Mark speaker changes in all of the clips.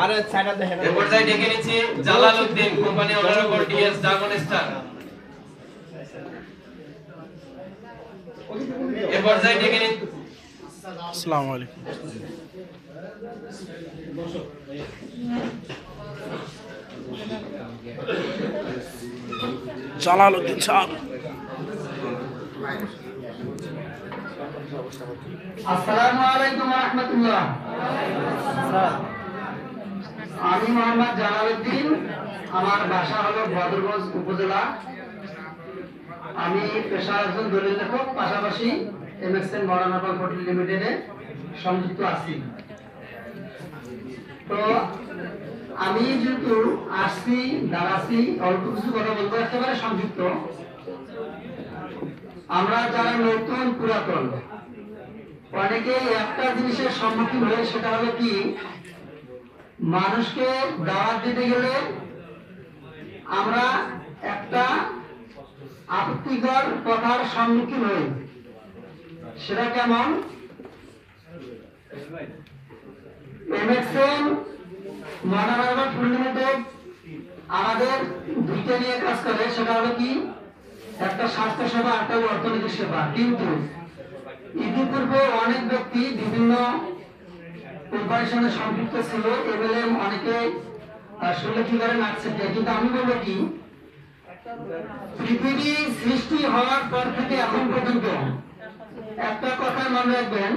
Speaker 1: আরে ছাড়া দেখেন
Speaker 2: এ পর্যায়ে ডেকে নিচ্ছি Jalaluddin company honourable DS dragon star. এ পর্যায়ে ডেকে নিচ্ছি
Speaker 3: আসসালামু আলাইকুম। জালালউদ্দিন সাহেব।
Speaker 4: আসসালামু আলাইকুম ওয়া রাহমাতুল্লাহ। আমি মোহাম্মদ জালালউদ্দিন, আমার বাসা হলো বদরগঞ্জ উপজেলা। আমি পেশায় একজন দলিল লেখক, পাশাপাশি এমএসএন মডার্ন প্রপার্টি লিমিটেডে সংযুক্ত আছি। তো আমি যেহেতু আসছি দাঁড়াচ্ছি, অল্প কিছু কথা বলবো, একেবারে সংযুক্ত। আমরা যারা নতুন পুরাতন অনেকেই একটা জিনিসের সম্মুখীন হয়ে, সেটা হলো কি, মানুষকে দাওয়াত দিতে গেলে আমরা একটা আপত্তিকর কথার সম্মুখীন হই। সেটা কেমন? এমএসএন মডার্ন লিমিটেড আমাদের দুইটা নিয়ে কাজ করে, সেটা হলো কি, একটা স্বাস্থ্য সেবা, একটা অর্থনৈতিক সেবা। কিন্তু ইতিপূর্বে অনেক ব্যক্তি বিভিন্ন কোম্পানির সঙ্গে সম্পৃক্ত ছিল, এমএলএম অনেকে শুনলে কি করেন আকসেপ্ট। কিন্তু আমি বলবো কি, পৃথিবী সৃষ্টি হওয়ার পর থেকে এখন পর্যন্ত একটা কথা মনে রাখবেন,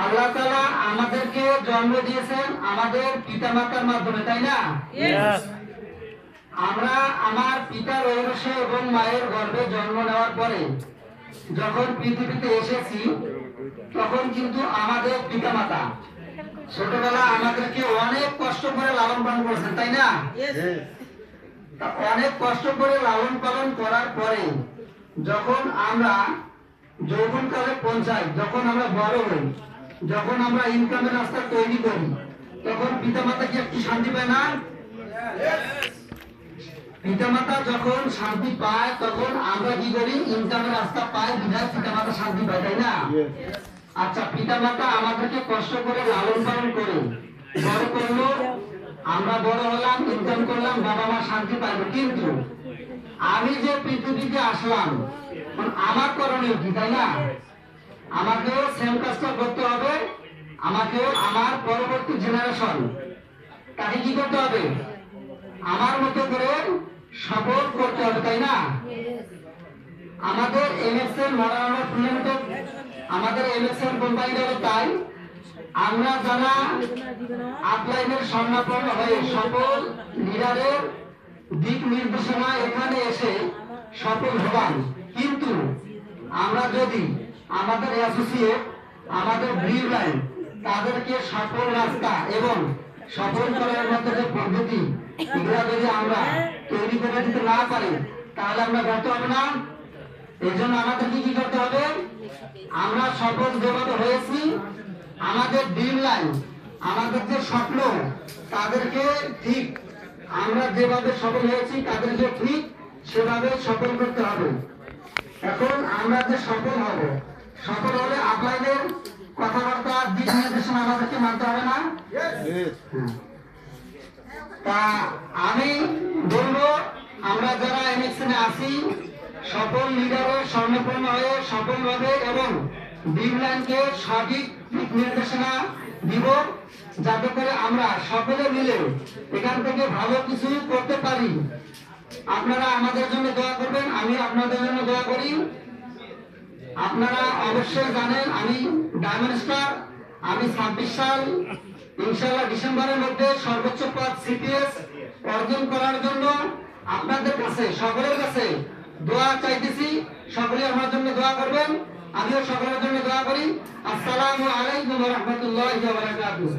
Speaker 4: আল্লাহ তাআলা আমাদেরকে জন্ম দিয়েছেন আমাদের পিতামাতার মাধ্যমে, তাই না? আমরা আমার পিতার ঔরসে এবং মায়ের গর্ভে জন্ম নেওয়ার পরে যখন পৃথিবীতে এসেছি, তখন কিন্তু আমাদের পিতামাতা ছোটবেলা আমাদেরকে অনেক কষ্ট করে লালন পালন করেছেন, তাই না? অনেক কষ্ট করে লালন পালন করার পরে যখন আমরা যৌবনকালে পৌঁছাই, যখন আমরা বড় হই, যখন আমরা ইনকামের রাস্তা তৈরি করি, তখন পিতামাতা কি একটু শান্তি পায় না? পিতামাতা যখন শান্তি পায়, তখন আমরা কি করি? ইনকামের রাস্তা পাই, বিধায় পিতামাতা শান্তি পায়, তাই না? আচ্ছা, পিতামাতা আমাদেরকে কষ্ট করে লালন পালন করে বড় করলো, আমরা বড় হলাম, ইনকাম করলাম, বাবা মা শান্তি পাইল। কিন্তু আমি যে পৃথিবীতে আসলাম, আমার করণীয় কি, তাই না? আমাকেও সেম কাজটা করতে হবে। আমাকেও আমার পরবর্তী জেনারেশন তাকে কি করতে হবে? আমার মতো করে সাপোর্ট করতে হবে, তাই না? আমাদের এমএসএন মডার্ন লিমিটেড, আমাদের এমএসএন কোম্পানিটা হলো তাই। আমরা যারা আপলাইনের স্বর্ণাপন্ন হয়ে সকল লিডারের দিক নির্দেশনা এখানে এসে সফল হবান, কিন্তু আমরা যদি আমাদের অ্যাসোসিয়েট, আমাদের গ্রিন লাইন, তাদেরকে সফল রাস্তা এবং সফল করার মধ্যে যে পদ্ধতি, এগুলা যদি আমরা তৈরি করে দিতে না পারি, তাহলে আমরা ব্যর্থ হবে না। এই জন্য আমাদেরকে কি করতে হবে? আমরা সফল যেভাবে হয়েছি, আমাদের ড্রিম লাইন, আমাদের যে স্বপ্ন, তাদেরকে ঠিক আমরা যেভাবে সফল হয়েছি, তাদেরকে ঠিক সেভাবে সফল করতে হবে। এখন আমরা যে সফল হব, সফল হলে আপলাইনের কথাবার্তা, দিক নির্দেশনা আমাদেরকে মানতে হবে না? তা আমি বলবো, আমরা যারা এমএসএনে আছি, সকল লিডারের স্বর্ণপূর্ণ হয়ে সফলভাবে এবং ড্রিম লাইনকে সঠিক দিক নির্দেশনা দিব, যাতে করে আমরা সকলে মিলে এখান থেকে ভালো কিছু করতে পারি। আপনারা আমাদের জন্য দোয়া করবেন, আমি আপনাদের জন্য দোয়া করি। আপনারা অবশ্যই জানেন আমি ডায়মন্ড স্টার, আমি 26 সাল ইনশাআল্লাহ ডিসেম্বরের মধ্যে সর্বোচ্চ পদ সিপিএস অর্জন করার জন্য আপনাদের কাছে, সকলের কাছে দোয়া চাইতেছি। সকলে আমার জন্য দোয়া করবেন, আমিও সকলের জন্য দোয়া করি। আসসালামু আলাইকুম ওয়া রাহমাতুল্লাহি ওয়া বারাকাতুহু।